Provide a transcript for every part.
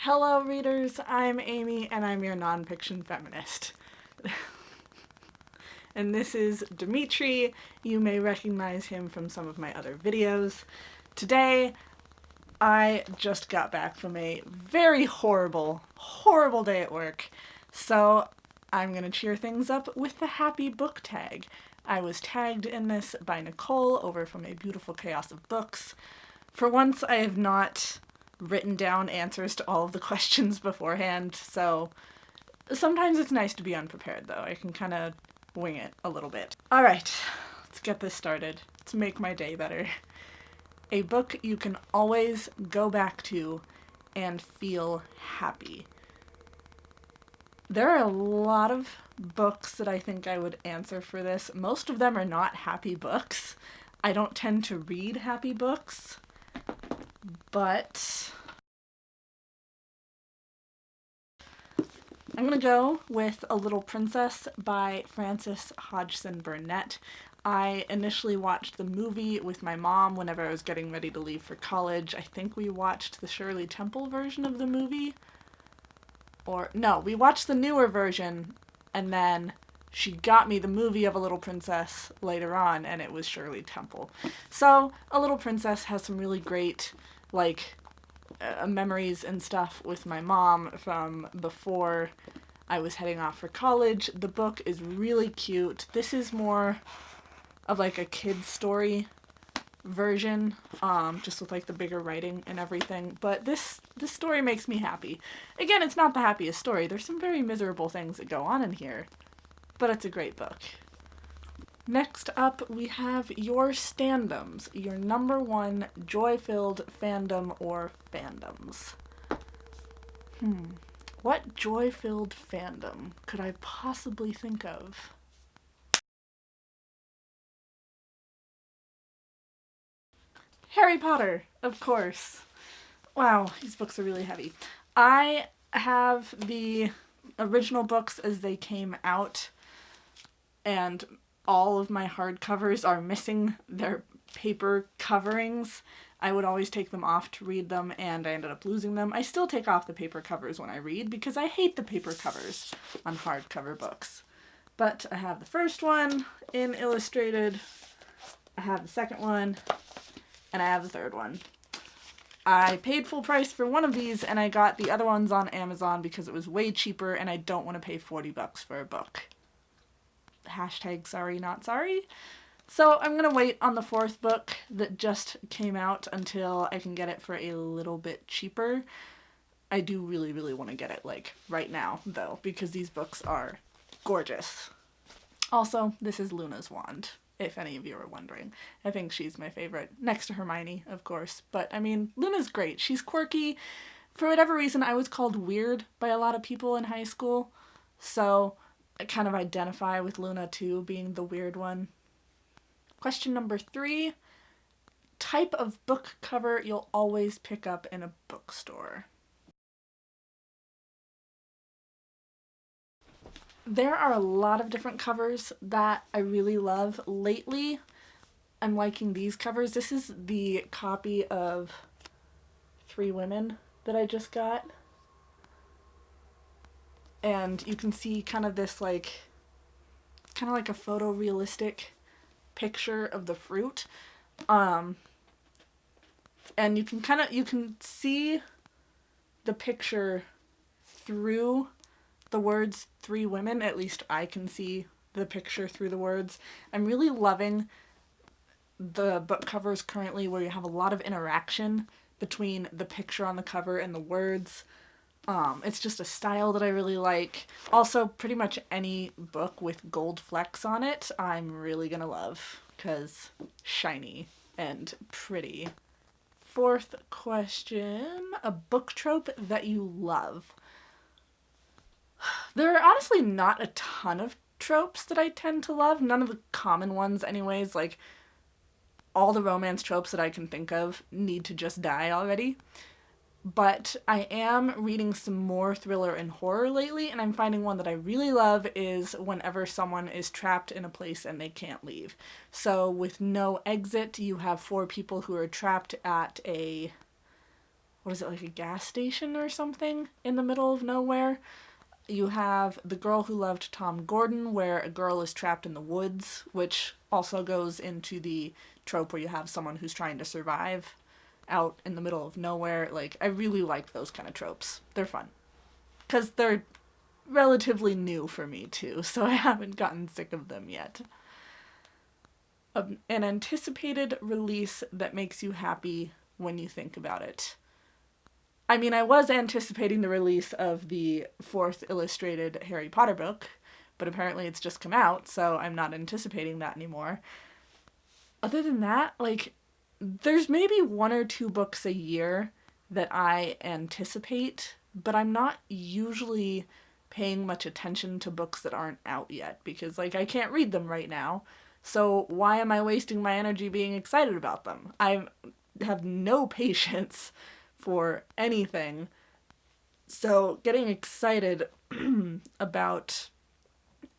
Hello readers, I'm Amy and I'm your nonfiction feminist. And this is Dimitri. You may recognize him from some of my other videos. Today, I just got back from a very horrible day at work. So I'm gonna cheer things up with the happy book tag. I was tagged in this by Nicole over from A Beautiful Chaos of Books. For once, I have not written down answers to all of the questions beforehand, so sometimes it's nice to be unprepared, though. I can kind of wing it a little bit. Alright, let's get this started. Let's make my day better. A book you can always go back to and feel happy. There are a lot of books that I think I would answer for this. Most of them are not happy books. I don't tend to read happy books, but I'm gonna go with A Little Princess by Frances Hodgson Burnett. I initially watched the movie with my mom whenever I was getting ready to leave for college. I think we watched the Shirley Temple version of the movie. Or, no, we watched the newer version, and then she got me the movie of A Little Princess later on, and it was Shirley Temple. So, A Little Princess has some really great, memories and stuff with my mom from before I was heading off for college. The book is really cute. This is more of a kid's story version, just with the bigger writing and everything, but this story makes me happy. Again, it's not the happiest story. There's some very miserable things that go on in here, but it's a great book. Next up, we have your standums, your number one joy-filled fandom or fandoms. What joy-filled fandom could I possibly think of? Harry Potter, of course. Wow, these books are really heavy. I have the original books as they came out, and all of my hardcovers are missing their paper coverings. I would always take them off to read them, and I ended up losing them. I still take off the paper covers when I read because I hate the paper covers on hardcover books. But I have the first one in illustrated, I have the second one, and I have the third one. I paid full price for one of these, and I got the other ones on Amazon because it was way cheaper, and I don't want to pay $40 for a book. Hashtag sorry, not sorry. So I'm going to wait on the fourth book that just came out until I can get it for a little bit cheaper. I do really, really want to get it, right now, though, because these books are gorgeous. Also, this is Luna's wand, if any of you are wondering. I think she's my favorite, next to Hermione, of course. But, Luna's great. She's quirky. For whatever reason, I was called weird by a lot of people in high school, so I kind of identify with Luna, too, being the weird one. Question number 3. Type of book cover you'll always pick up in a bookstore. There are a lot of different covers that I really love. Lately, I'm liking these covers. This is the copy of Three Women that I just got. And you can see kind of this kind of like a photorealistic picture of the fruit. And you can see the picture through the words Three Women. At least I can see the picture through the words. I'm really loving the book covers currently where you have a lot of interaction between the picture on the cover and the words. It's just a style that I really like. Also, pretty much any book with gold flecks on it, I'm really gonna love, because shiny and pretty. Fourth question, a book trope that you love. There are honestly not a ton of tropes that I tend to love. None of the common ones anyways. All the romance tropes that I can think of need to just die already. But I am reading some more thriller and horror lately, and I'm finding one that I really love is whenever someone is trapped in a place and they can't leave. So with no exit, you have 4 people who are trapped at a what is it, like a gas station or something in the middle of nowhere. You have The Girl Who Loved Tom Gordon, where a girl is trapped in the woods, which also goes into the trope where you have someone who's trying to survive out in the middle of nowhere. Like, I really like those kind of tropes. They're fun. Because they're relatively new for me, too, so I haven't gotten sick of them yet. An anticipated release that makes you happy when you think about it. I mean, I was anticipating the release of the 4th illustrated Harry Potter book, but apparently it's just come out, so I'm not anticipating that anymore. Other than that, like, there's maybe 1 or 2 books a year that I anticipate, but I'm not usually paying much attention to books that aren't out yet, because, like, I can't read them right now, so why am I wasting my energy being excited about them? I have no patience for anything. So getting excited about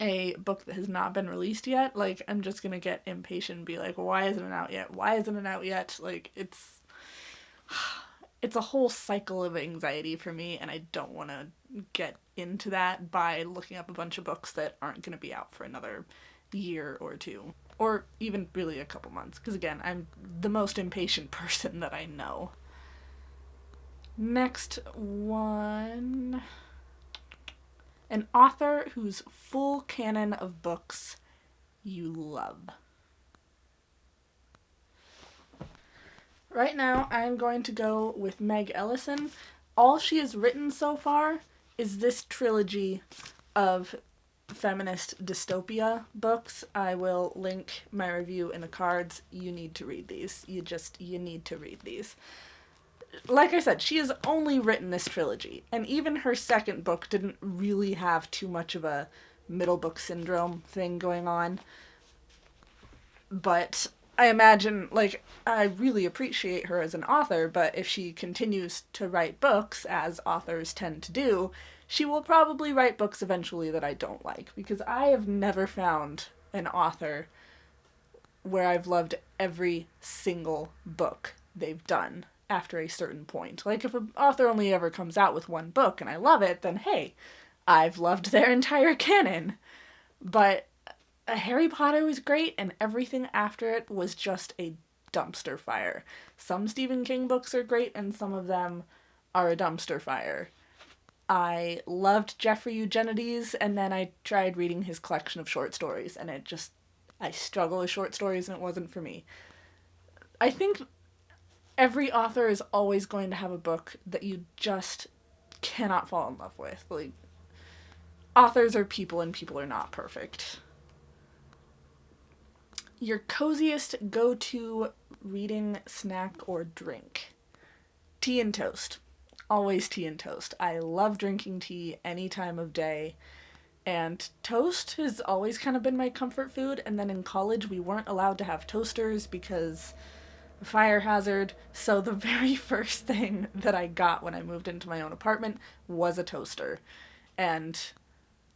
a book that has not been released yet, like, I'm just gonna get impatient and be like, why isn't it out yet? Why isn't it out yet? Like, it's a whole cycle of anxiety for me, and I don't want to get into that by looking up a bunch of books that aren't going to be out for another year or 2. Or even really a couple months, because again, I'm the most impatient person that I know. Next one. An author whose full canon of books you love. Right now, I'm going to go with Meg Ellison. All she has written so far is this trilogy of feminist dystopia books. I will link my review in the cards. You need to read these. You need to read these. Like I said, she has only written this trilogy, and even her second book didn't really have too much of a middle book syndrome thing going on. But I imagine, like, I really appreciate her as an author, but if she continues to write books, as authors tend to do, she will probably write books eventually that I don't like, because I have never found an author where I've loved every single book they've done after a certain point. Like, if an author only ever comes out with one book and I love it, then hey, I've loved their entire canon. But Harry Potter was great, and everything after it was just a dumpster fire. Some Stephen King books are great, and some of them are a dumpster fire. I loved Jeffrey Eugenides, and then I tried reading his collection of short stories, and I struggle with short stories, and it wasn't for me. I think every author is always going to have a book that you just cannot fall in love with. Like, authors are people, and people are not perfect. Your coziest go-to reading, snack, or drink. Tea and toast. Always tea and toast. I love drinking tea any time of day. And toast has always kind of been my comfort food. And then in college, we weren't allowed to have toasters because fire hazard. So the very first thing that I got when I moved into my own apartment was a toaster. And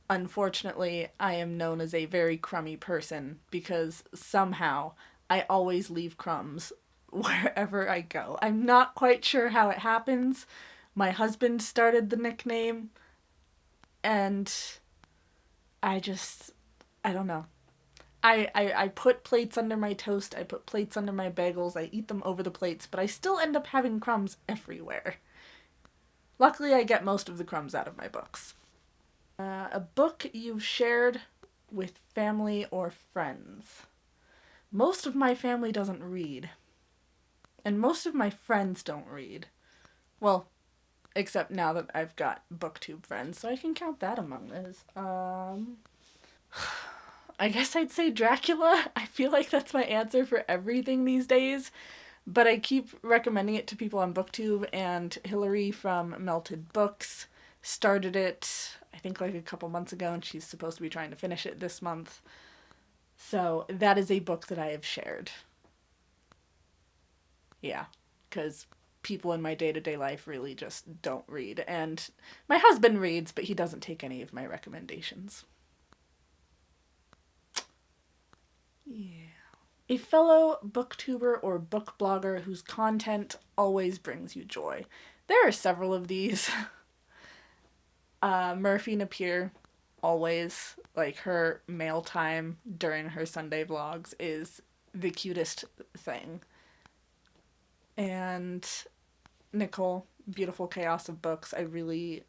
unfortunately, I am known as a very crummy person because somehow I always leave crumbs wherever I go. I'm not quite sure how it happens. My husband started the nickname, and I don't know. I put plates under my toast, I put plates under my bagels, I eat them over the plates, but I still end up having crumbs everywhere. Luckily, I get most of the crumbs out of my books. A book you've shared with family or friends. Most of my family doesn't read. And most of my friends don't read. Well, except now that I've got booktube friends, so I can count that among those. I guess I'd say Dracula. I feel like that's my answer for everything these days. But I keep recommending it to people on booktube, and Hillary from Melted Books started it, I think, like a couple months ago, and she's supposed to be trying to finish it this month. So that is a book that I have shared. Yeah, because people in my day-to-day life really just don't read. And my husband reads, but he doesn't take any of my recommendations. Yeah. A fellow booktuber or book blogger whose content always brings you joy. There are several of these. Murphy Napier, always, like, her mail time during her Sunday vlogs is the cutest thing. And Nicole, Beautiful Chaos of Books, I really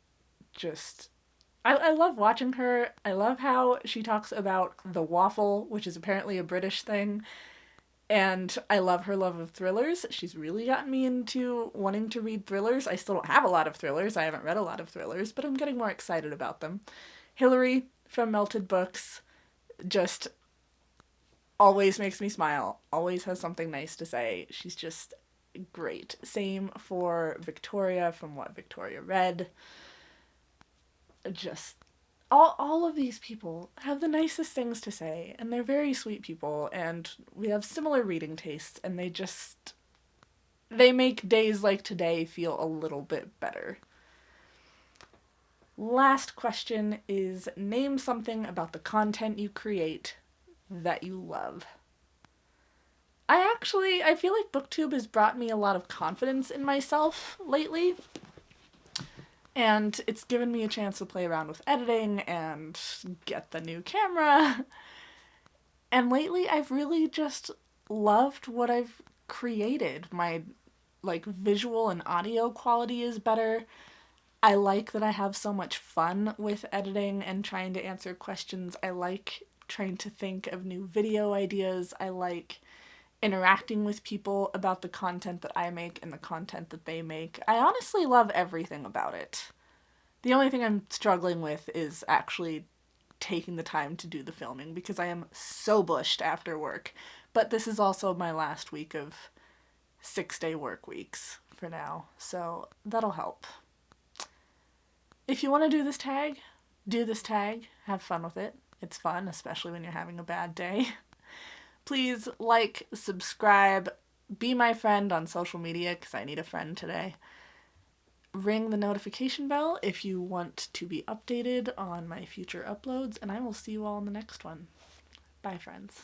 just... I love watching her. I love how she talks about the waffle, which is apparently a British thing. And I love her love of thrillers. She's really gotten me into wanting to read thrillers. I still don't have a lot of thrillers. I haven't read a lot of thrillers, but I'm getting more excited about them. Hillary from Melted Books just always makes me smile. Always has something nice to say. She's just great. Same for Victoria from What Victoria Read. Just all of these people have the nicest things to say, and they're very sweet people, and we have similar reading tastes, and they make days like today feel a little bit better. Last question is, name something about the content you create that you love. I feel like BookTube has brought me a lot of confidence in myself lately. And it's given me a chance to play around with editing and get the new camera. And lately I've really just loved what I've created. My, like, visual and audio quality is better. I like that I have so much fun with editing and trying to answer questions. I like trying to think of new video ideas. I like interacting with people about the content that I make and the content that they make. I honestly love everything about it. The only thing I'm struggling with is actually taking the time to do the filming, because I am so bushed after work. But this is also my last week of 6-day work weeks for now, so that'll help. If you want to do this tag, have fun with it. It's fun, especially when you're having a bad day. Please like, subscribe, be my friend on social media, because I need a friend today. Ring the notification bell if you want to be updated on my future uploads, and I will see you all in the next one. Bye, friends.